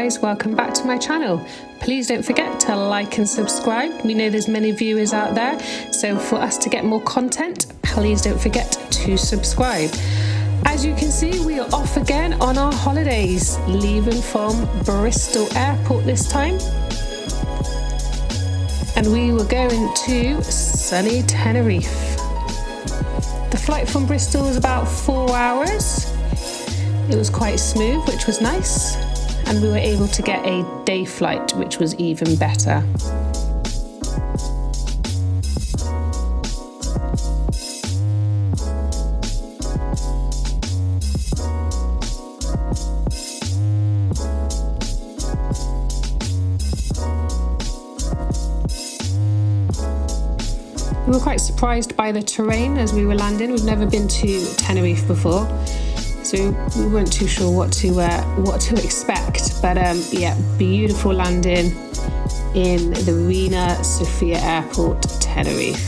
guys, welcome back to my channel. Please don't forget to like and subscribe. We know there's many viewers out there, so for us to get more content, please don't forget to subscribe. As you can see, we are off again on our holidays, leaving from Bristol Airport this time. And we were going to sunny Tenerife. The flight from Bristol was about 4 hours. It was quite smooth, which was nice. And we were able to get a day flight, which was even better. We were quite surprised by the terrain as we were landing. We've never been to Tenerife before, so we weren't too sure what to expect. But yeah, beautiful landing in the Reina Sofia Airport, Tenerife.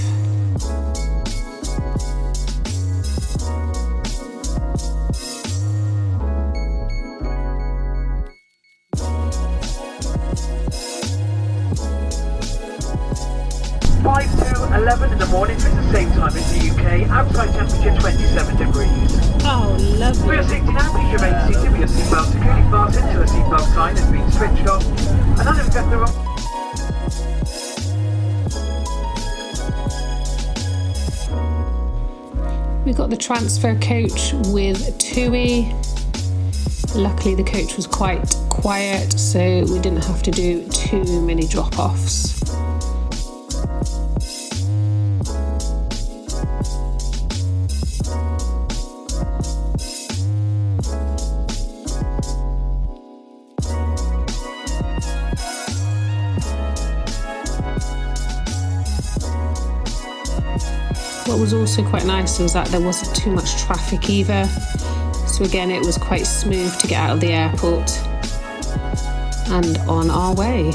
to 11 in the morning, so it's the same time in the UK. Outside temperature 27 degrees. Oh, lovely. For your safety now, please remain seated with your seatbelt securely fastened until the seatbelt sign has been switched off. And none of you get the wrong. We got the transfer coach with TUI. Luckily the coach was quite quiet, so we didn't have to do too many drop-offs. What was also quite nice was that there wasn't too much traffic either. So again, it was quite smooth to get out of the airport and on our way.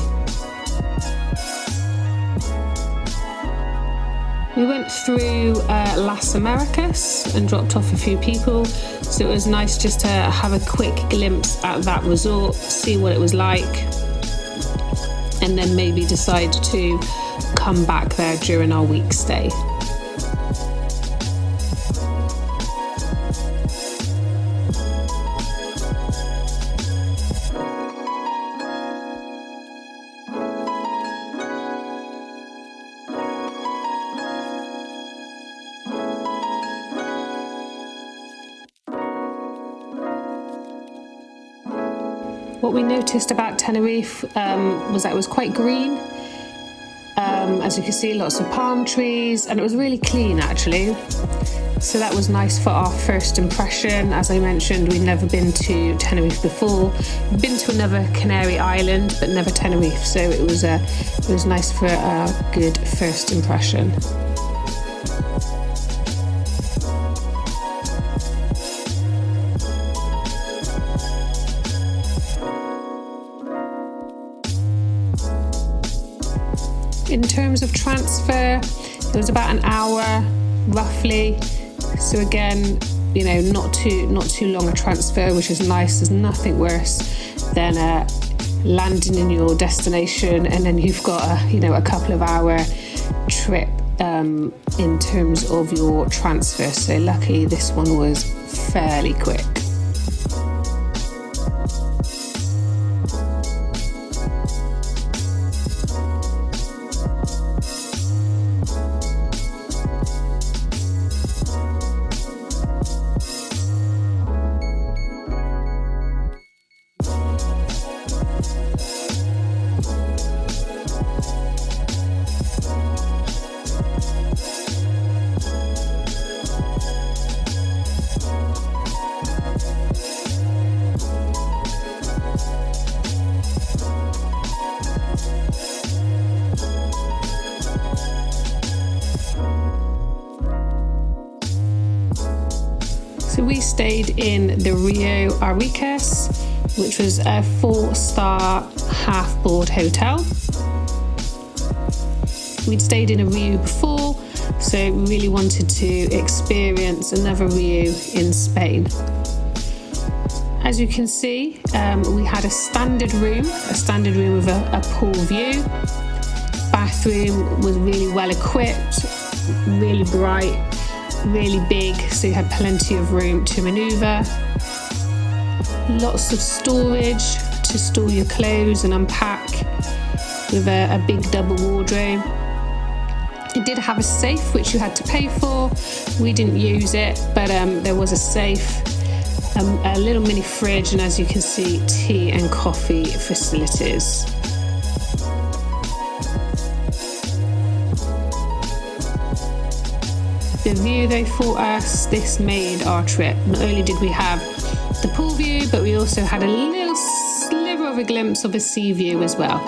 We went through Las Americas and dropped off a few people. So it was nice just to have a quick glimpse at that resort, see what it was like, and then maybe decide to come back there during our week stay. What we noticed about Tenerife was that it was quite green. As you can see, lots of palm trees, and it was really clean actually. So that was nice for our first impression. As I mentioned, we'd never been to Tenerife before. Been to another Canary island, but never Tenerife. So it was nice for a good first impression. In terms of transfer, it was about an hour roughly. So again, you know, not too long a transfer, which is nice. There's nothing worse than landing in your destination and then you've got a couple of hour trip in terms of your transfer. So luckily this one was fairly quick. So we stayed in the Rio Ariques, which was a 4-star half-board hotel. We'd stayed in a Rio before, so we really wanted to experience another Rio in Spain. As you can see, we had a standard room with a pool view. Bathroom was really well equipped, really bright, really big, so you had plenty of room to manoeuvre. Lots of storage to store your clothes and unpack, with a big double wardrobe. It did have a safe which you had to pay for. We didn't use it, but there was a safe, a little mini fridge, and as you can see, tea and coffee facilities. The view though for us, this made our trip. Not only did we have the pool view, but we also had a little sliver of a glimpse of a sea view as well.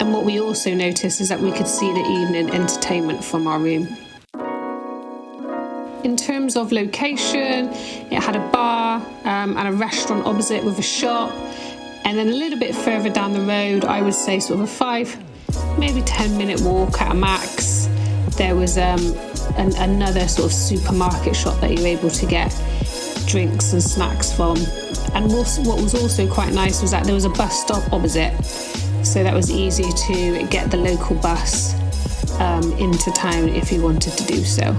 And what we also noticed is that we could see the evening entertainment from our room. In terms of location, it had a bar and a restaurant opposite with a shop. And then a little bit further down the road, I would say sort of a 5, maybe 10-minute walk at a max, there was another sort of supermarket shop that you were able to get drinks and snacks from. And what was also quite nice was that there was a bus stop opposite, so that was easy to get the local bus into town if you wanted to do so.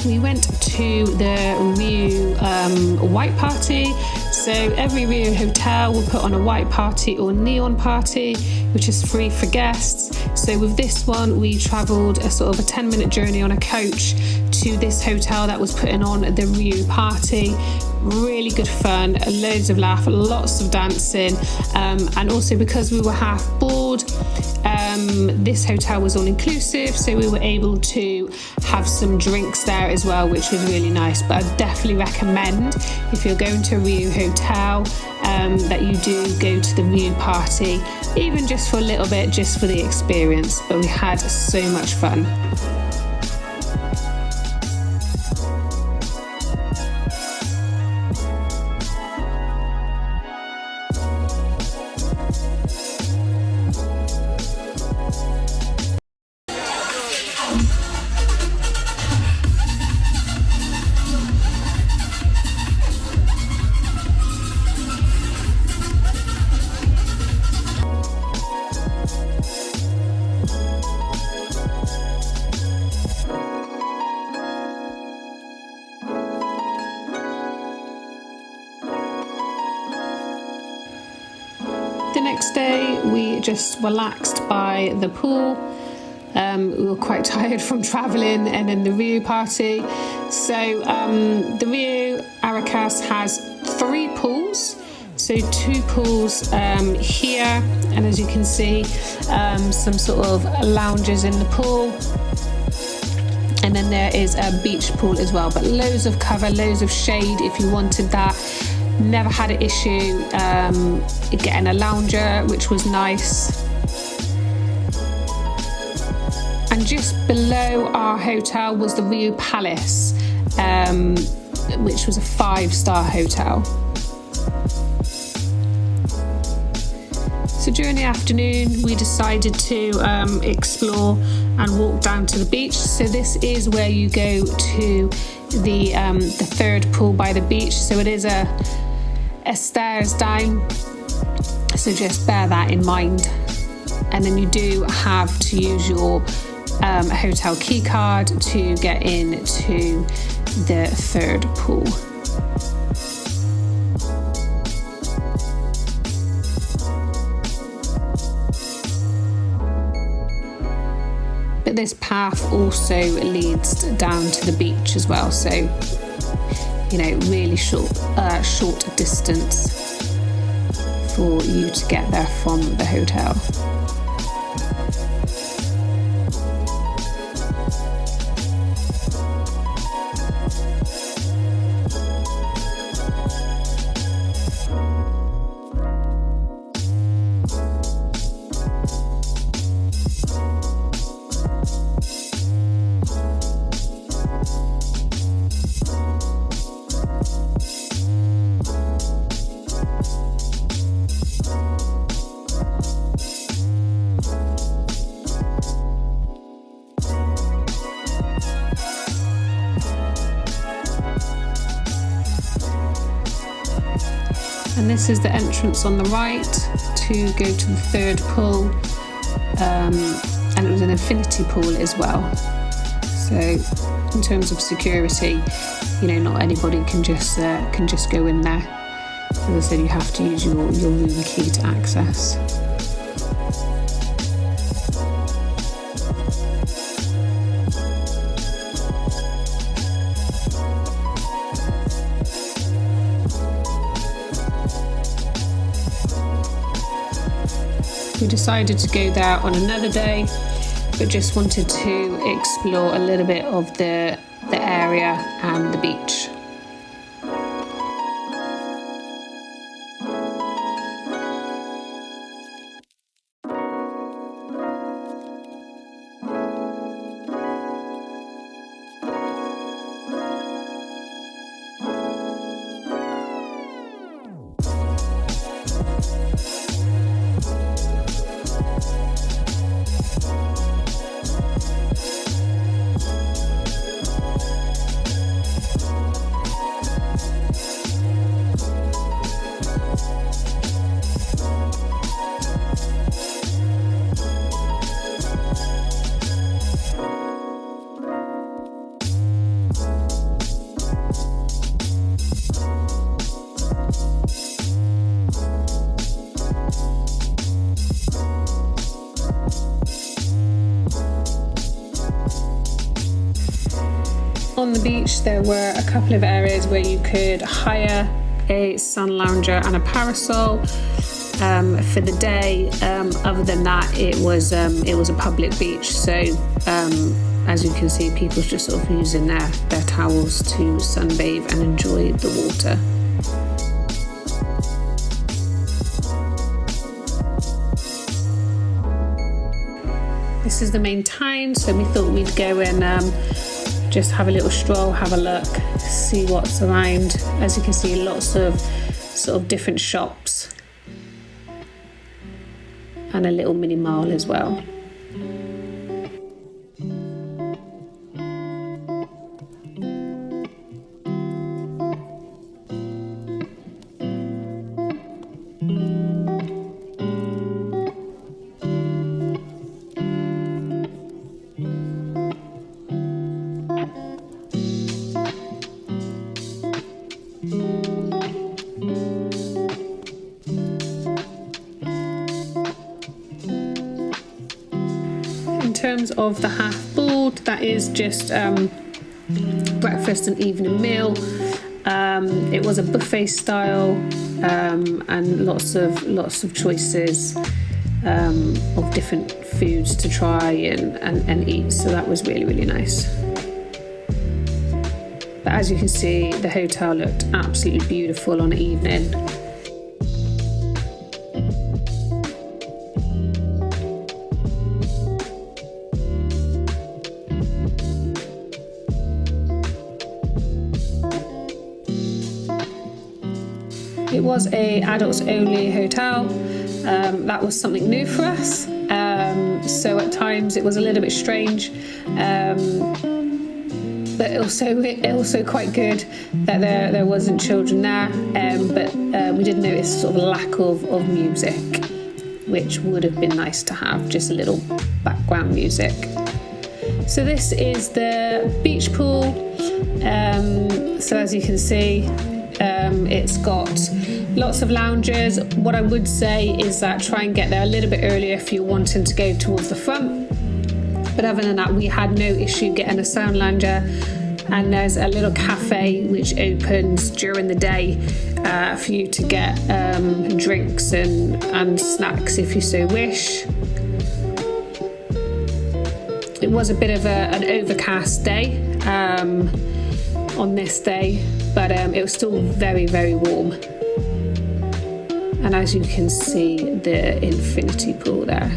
We went to the Rio white party. So every Rio hotel will put on a white party or neon party, which is free for guests. So with this one, we travelled a sort of a 10-minute journey on a coach to this hotel that was putting on the Rio party. Really good fun, loads of laugh, lots of dancing, and also because we were half board, this hotel was all inclusive, so we were able to have some drinks there as well, which was really nice. But I definitely recommend, if you're going to a Rio hotel, that you do go to the Rio party, even just for a little bit, just for the experience. But we had so much fun. The next day we just relaxed by the pool. We were quite tired from travelling and then the Rio party. So the Rio Aracas has 3 pools. So 2 pools here, and as you can see, some sort of lounges in the pool. And then there is a beach pool as well, but loads of cover, loads of shade if you wanted that. Never had an issue getting a lounger, which was nice. And just below our hotel was the Rio Palace, which was a 5-star hotel. So during the afternoon, we decided to explore and walk down to the beach. So this is where you go to the 3rd pool by the beach. So it is a stairs down. So just bear that in mind. And then you do have to use your a hotel key card to get into the third pool. But this path also leads down to the beach as well, so really short distance for you to get there from the hotel. And this is the entrance on the right to go to the third pool, and it was an infinity pool as well. So in terms of security, not anybody can just go in there. As I said, you have to use your room key to access. We decided to go there on another day, but just wanted to explore a little bit of the area and the beach. On the beach, there were a couple of areas where you could hire a sun lounger and a parasol for the day. Other than that, it was a public beach, so as you can see, people just sort of using their towels to sunbathe and enjoy the water. This is the main town, so we thought we'd go and just have a little stroll, have a look, see what's around. As you can see, lots of sort of different shops and a little mini mall as well. In terms of the half board, that is just breakfast and evening meal. It was a buffet style and lots of choices of different foods to try and eat, so that was really, really nice. But as you can see, the hotel looked absolutely beautiful on the evening. It was a adults only hotel. That was something new for us. So at times it was a little bit strange, but also quite good that there wasn't children there. But we did notice sort of a lack of music, which would have been nice to have, just a little background music. So this is the beach pool. So as you can see, it's got lots of loungers. What I would say is that try and get there a little bit earlier if you're wanting to go towards the front. But other than that, we had no issue getting a sound lounger. And there's a little cafe which opens during the day for you to get drinks and snacks if you so wish. It was a bit of an overcast day on this day, but it was still very, very warm. And as you can see, the infinity pool there.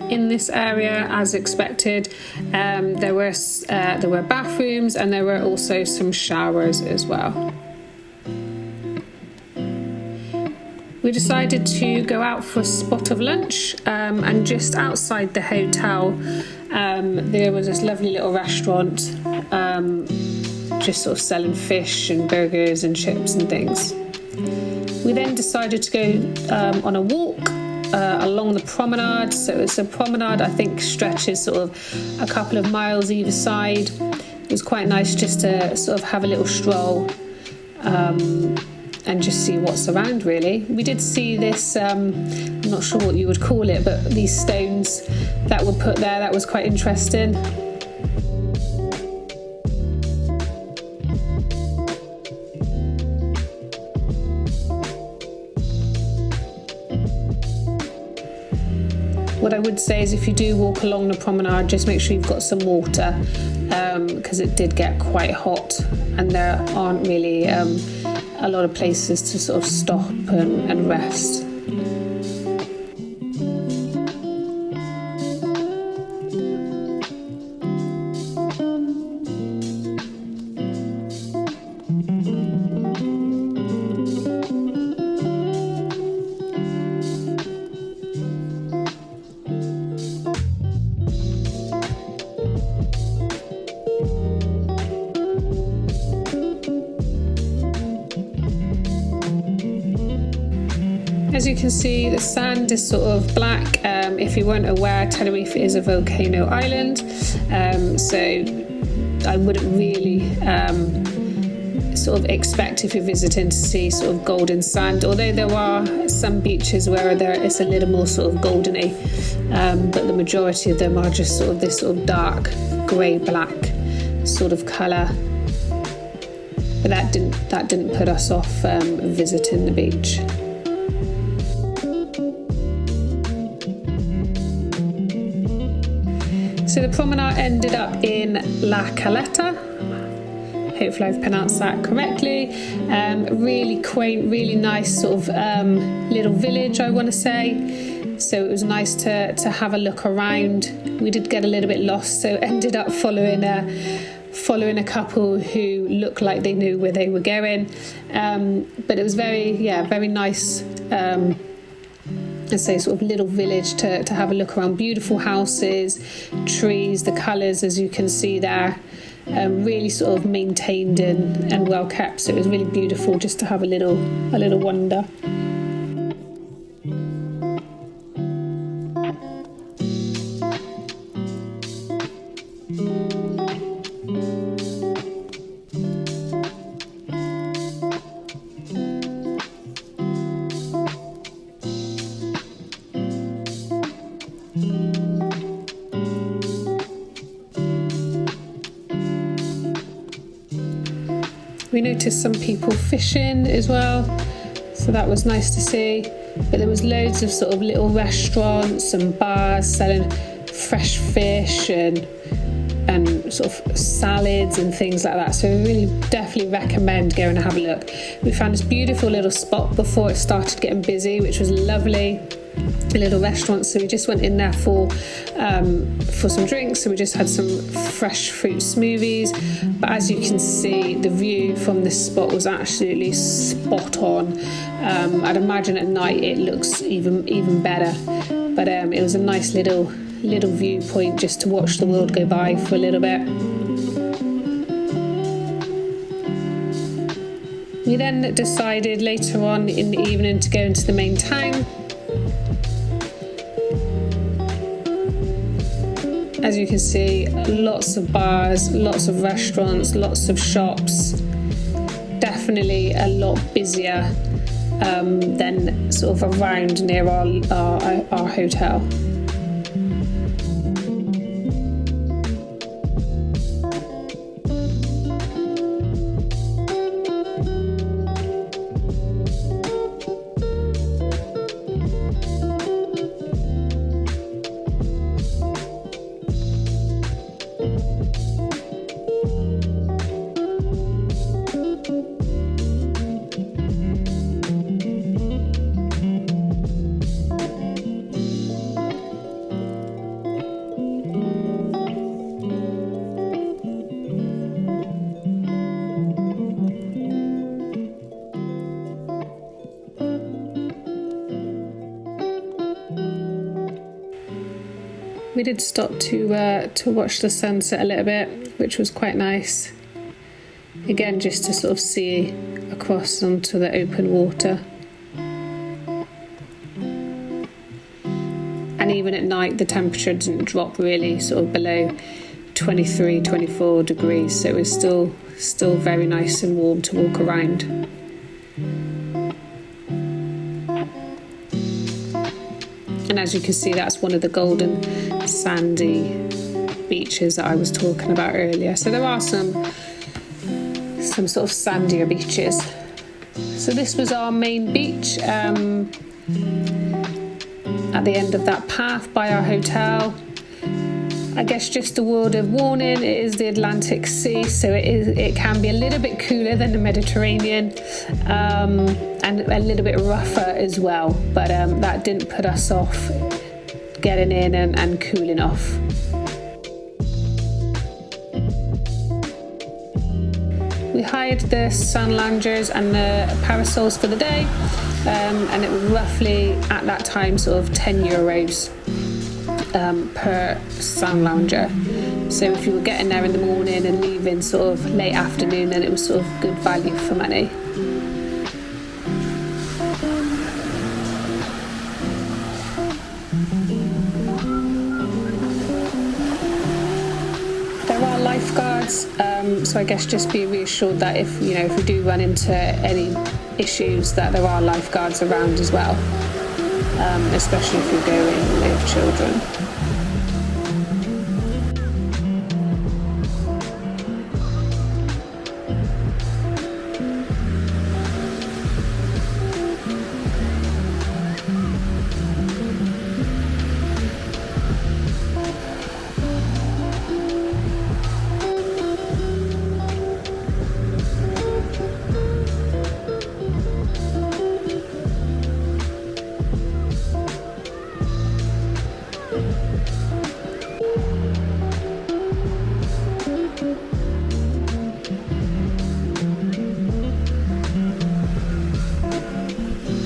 In this area, as expected, there were bathrooms and there were also some showers as well. We decided to go out for a spot of lunch, and just outside the hotel there was this lovely little restaurant just sort of selling fish and burgers and chips and things. We then decided to go on a walk along the promenade. So it's a promenade, I think, stretches sort of a couple of miles either side. It was quite nice just to sort of have a little stroll and just see what's around, really. We did see this, I'm not sure what you would call it, but these stones that were put there, that was quite interesting. What I would say is if you do walk along the promenade, just make sure you've got some water, because it did get quite hot and there aren't really a lot of places to sort of stop and rest. As you can see, the sand is sort of black. If you weren't aware, Tenerife is a volcano island, so I wouldn't really sort of expect if you're visiting to see sort of golden sand, although there are some beaches where it's a little more sort of goldeny, but the majority of them are just sort of this sort of dark grey black sort of colour. But that didn't put us off visiting the beach. So the promenade ended up in La Caleta. Hopefully I've pronounced that correctly. Really quaint, really nice sort of little village, I want to say. So it was nice to have a look around. We did get a little bit lost, so ended up following a couple who looked like they knew where they were going. But it was very nice. I'd say sort of little village to have a look around. Beautiful houses, trees, the colours as you can see there, really sort of maintained and well kept. So it was really beautiful just to have a little wander. We noticed some people fishing as well, so that was nice to see. But there was loads of sort of little restaurants and bars selling fresh fish and sort of salads and things like that. So we really definitely recommend going and have a look. We found this beautiful little spot before it started getting busy, which was lovely. a little restaurant, so we just went in there for some drinks. So we just had some fresh fruit smoothies, but as you can see, the view from this spot was absolutely spot on. I'd imagine at night it looks even better, but it was a nice little viewpoint just to watch the world go by for a little bit. We then decided later on in the evening to go into the main town. As you can see, lots of bars, lots of restaurants, lots of shops. Definitely a lot busier than sort of around near our hotel. We did stop to watch the sunset a little bit, which was quite nice. Again, just to sort of see across onto the open water. And even at night, the temperature didn't drop really, sort of below 23, 24 degrees. So it was still very nice and warm to walk around. And as you can see, that's one of the golden sandy beaches that I was talking about earlier. So there are some sort of sandier beaches. So this was our main beach at the end of that path by our hotel. I guess just a word of warning, it is the Atlantic Sea, so it can be a little bit cooler than the Mediterranean, and a little bit rougher as well, but that didn't put us off getting in and cooling off. We hired the sun loungers and the parasols for the day, and it was roughly at that time sort of €10 per sun lounger. So if you were getting there in the morning and leaving sort of late afternoon, then it was sort of good value for money. There are lifeguards, so I guess just be reassured that if we do run into any issues, that there are lifeguards around as well, especially if you're going with children.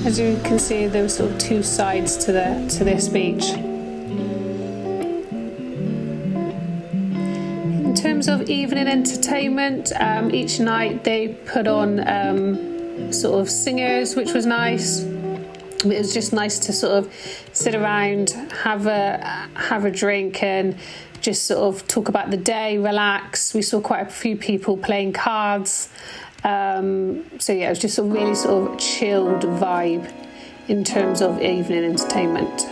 As you can see, there were sort of two sides to this beach. In terms of evening entertainment, each night they put on sort of singers, which was nice. It was just nice to sort of sit around, have a drink, and just sort of talk about the day, relax. We saw quite a few people playing cards. So yeah, it was just a really sort of chilled vibe in terms of evening entertainment.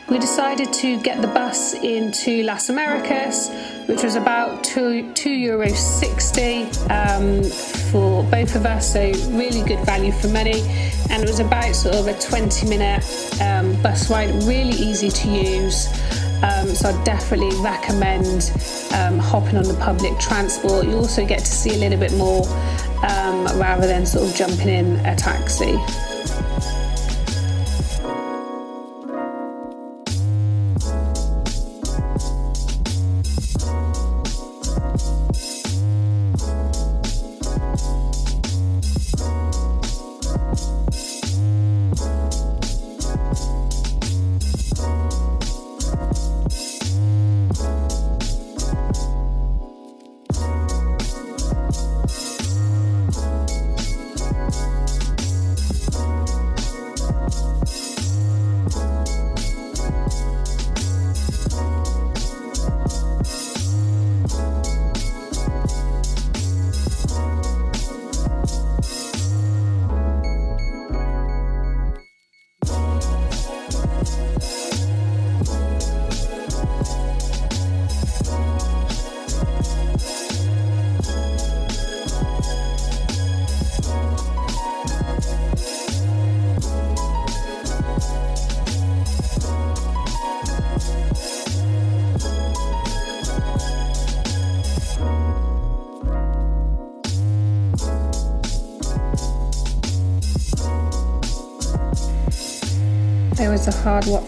We decided to get the bus into Las Americas, which was about €2.60 for both of us, so really good value for money. And it was about sort of a 20-minute bus ride, really easy to use. So I definitely recommend hopping on the public transport. You also get to see a little bit more rather than sort of jumping in a taxi. There was a Hard Rock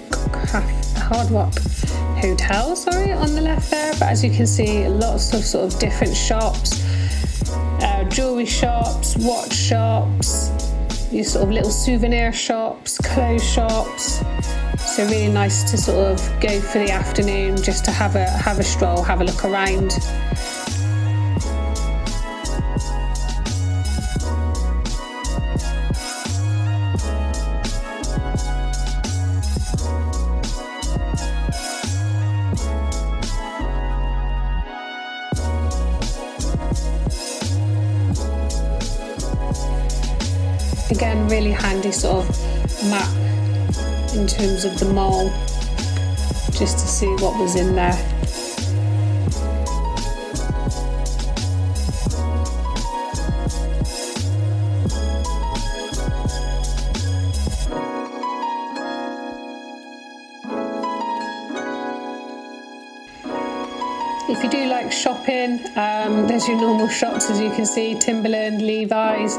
Hotel, on the left there, but as you can see, lots of sort of different shops, jewellery shops, watch shops, your sort of little souvenir shops, clothes shops. So really nice to sort of go for the afternoon just to have a stroll, have a look around. Again, really handy sort of map in terms of the mall, just to see what was in there. If you do like shopping, there's your normal shops, as you can see, Timberland, Levi's.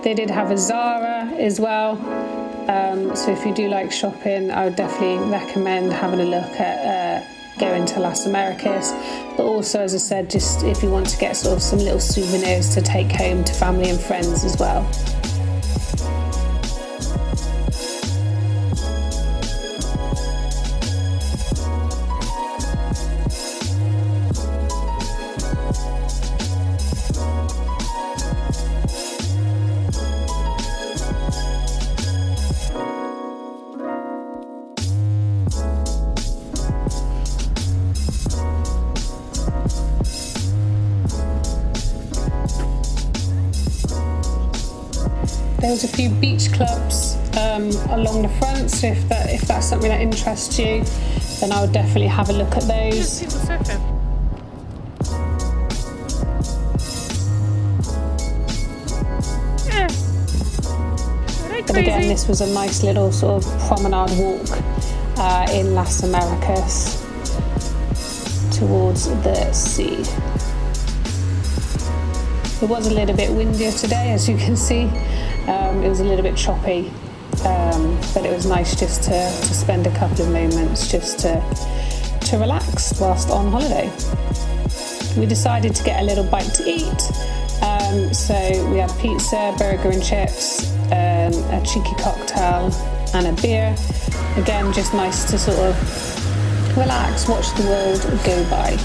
They did have a Zara as well. So if you do like shopping, I would definitely recommend having a look at going to Las Americas. But also, as I said, just if you want to get sort of some little souvenirs to take home to family and friends as well. There's a few beach clubs along the front, so if that's something that interests you, then I would definitely have a look at those. People surfing. Yeah. But again, this was a nice little sort of promenade walk in Las Americas towards the sea. It was a little bit windier today, as you can see. It was a little bit choppy, but it was nice just to spend a couple of moments just to relax whilst on holiday. We decided to get a little bite to eat, so we had pizza, burger and chips, a cheeky cocktail and a beer. Again, just nice to sort of relax, watch the world go by.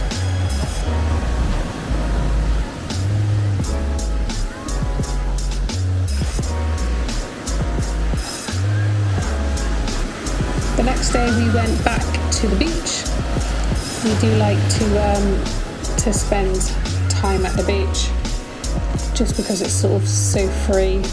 The next day we went back to the beach. We do like to spend time at the beach just because it's sort of so free.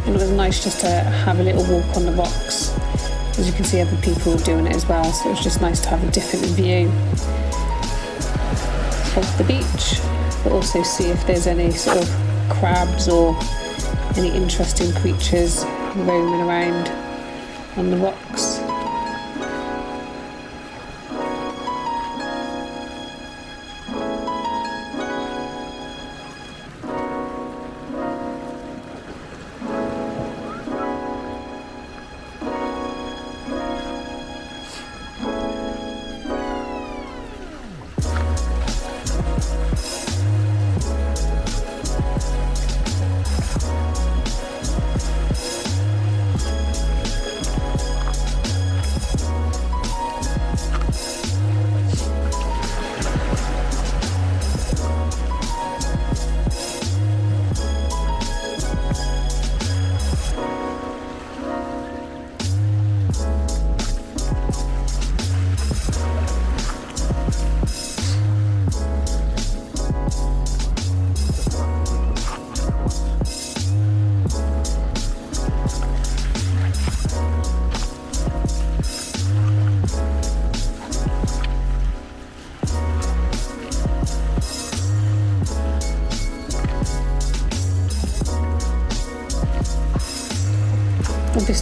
And it was nice just to have a little walk on the rocks. As you can see, other people doing it as well, so it was just nice to have a different view of the beach, but also see if there's any sort of crabs or any interesting creatures roaming around on the rocks.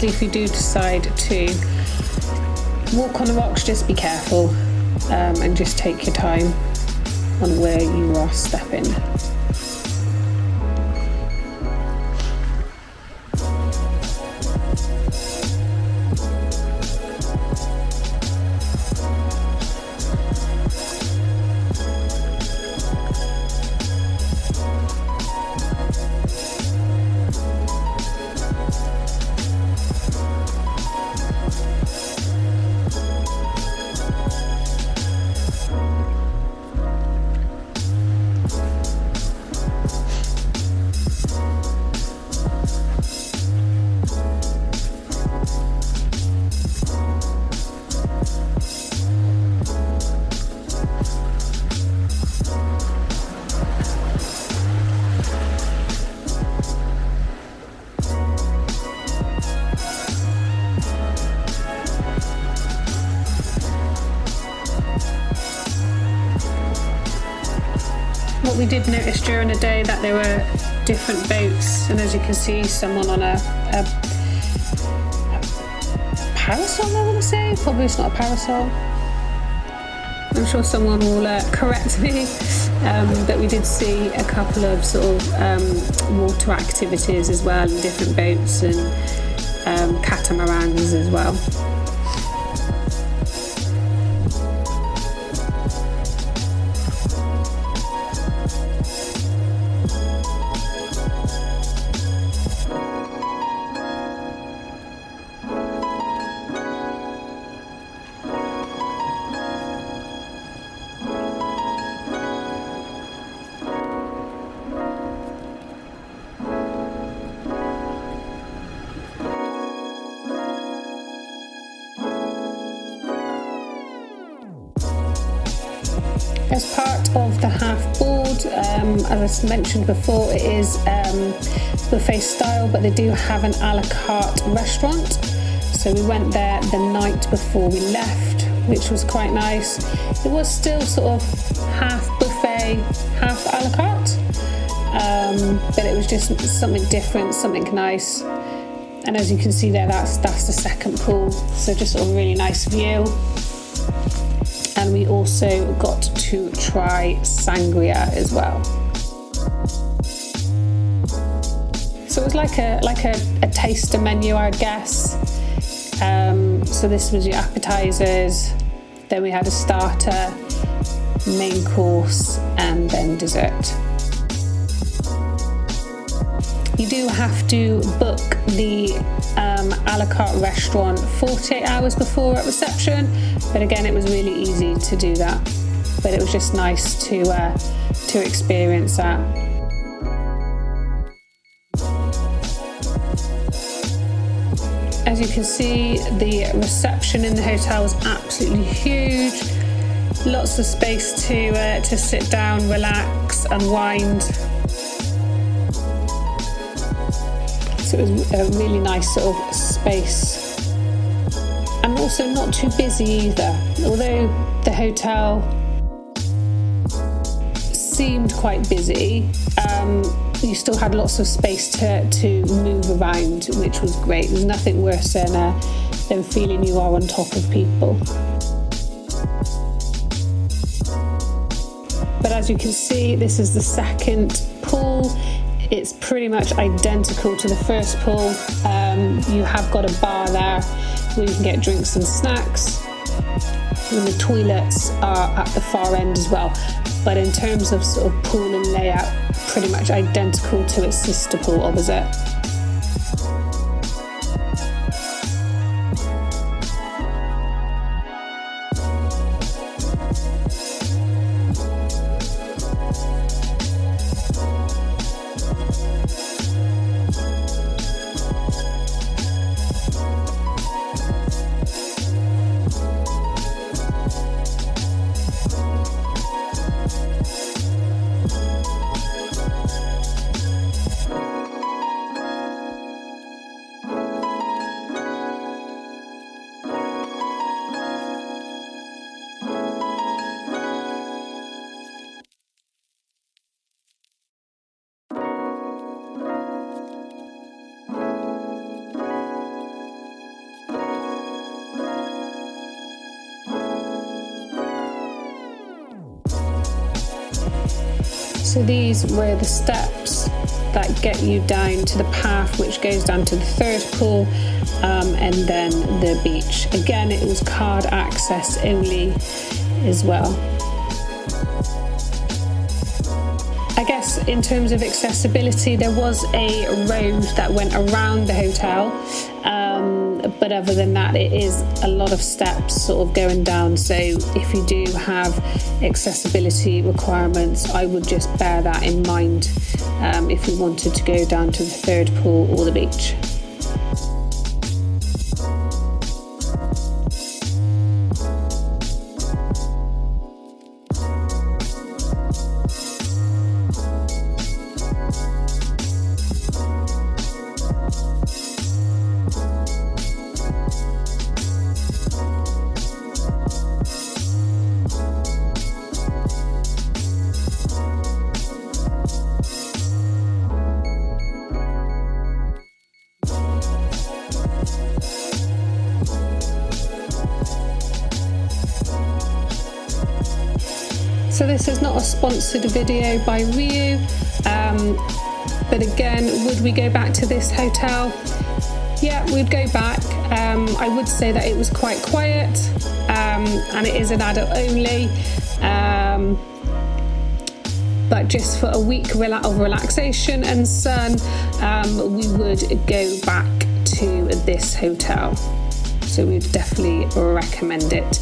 obviously if you do decide to walk on the rocks, just be careful and just take your time on where you are stepping. What we did notice during the day that there were different boats, and as you can see, someone on a parasol, I want to say. Probably it's not a parasol. I'm sure someone will correct me, but we did see a couple of sort of water activities as well, and different boats and catamarans as well. As part of the half board, as I mentioned before, it is buffet style, but they do have an a la carte restaurant. So we went there the night before we left, which was quite nice. It was still sort of half buffet, half a la carte, but it was just something different, something nice. And as you can see there, that's the second pool, so just sort of really nice view. And we also got to try sangria as well. So it was like a taster menu, I guess. So this was your appetizers, then we had a starter, main course, and then dessert. You do have to book the a la carte restaurant 48 hours before at reception, but again, it was really easy to do that. But it was just nice to experience that. As you can see, the reception in the hotel was absolutely huge. Lots of space to sit down, relax, unwind. So it was a really nice sort of space, and also not too busy either. Although the hotel seemed quite busy, you still had lots of space to move around, which was great. There's nothing worse than feeling you are on top of people. But as you can see, this is the second pool. It's pretty much identical to the first pool. You have got a bar there where you can get drinks and snacks, and the toilets are at the far end as well. But in terms of sort of pool and layout, pretty much identical to its sister pool opposite. So these were the steps that get you down to the path which goes down to the third pool, and then the beach. Again, it was card access only as well. I guess in terms of accessibility, there was a road that went around the hotel, but other than that, it is a lot of steps sort of going down. So if you do have accessibility requirements, I would just bear that in mind if you wanted to go down to the third pool or the beach. So this is not a sponsored video by Riu, but again, would we go back to this hotel? Yeah, we'd go back. I would say that it was quite quiet, and it is an adult only, but just for a week of relaxation and sun, we would go back to this hotel. So we'd definitely recommend it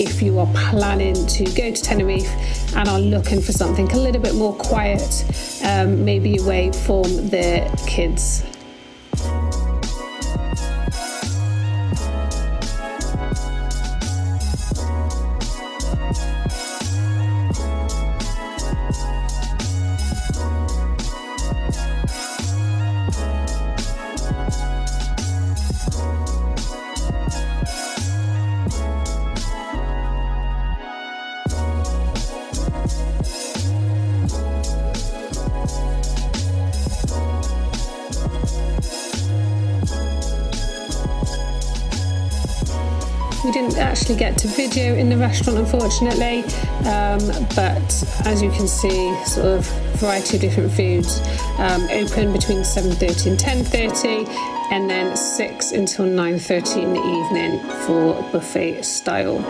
if you are planning to go to Tenerife and are looking for something a little bit more quiet, maybe away from the kids. We didn't actually get to video in the restaurant, unfortunately, but as you can see, sort of variety of different foods, open between 7:30 and 10:30, and then 6 until 9:30 in the evening for buffet style.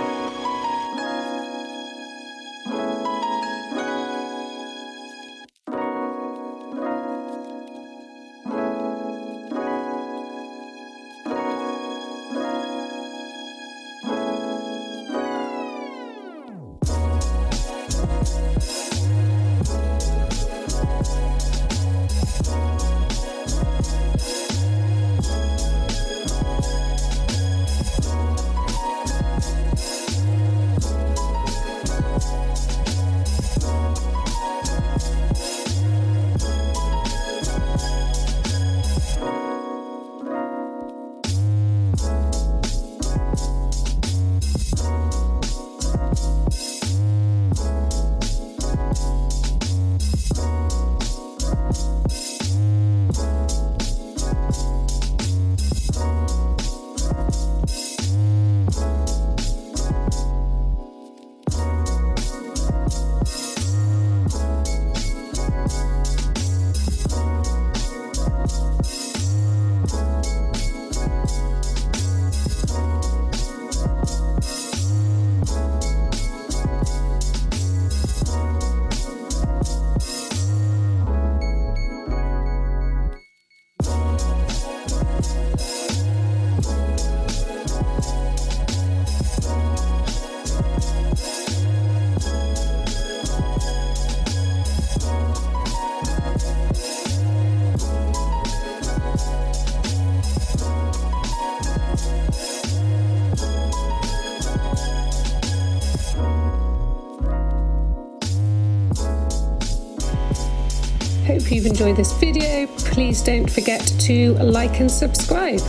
Hope you've enjoyed this video. Please don't forget to like and subscribe.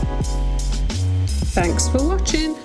Thanks for watching.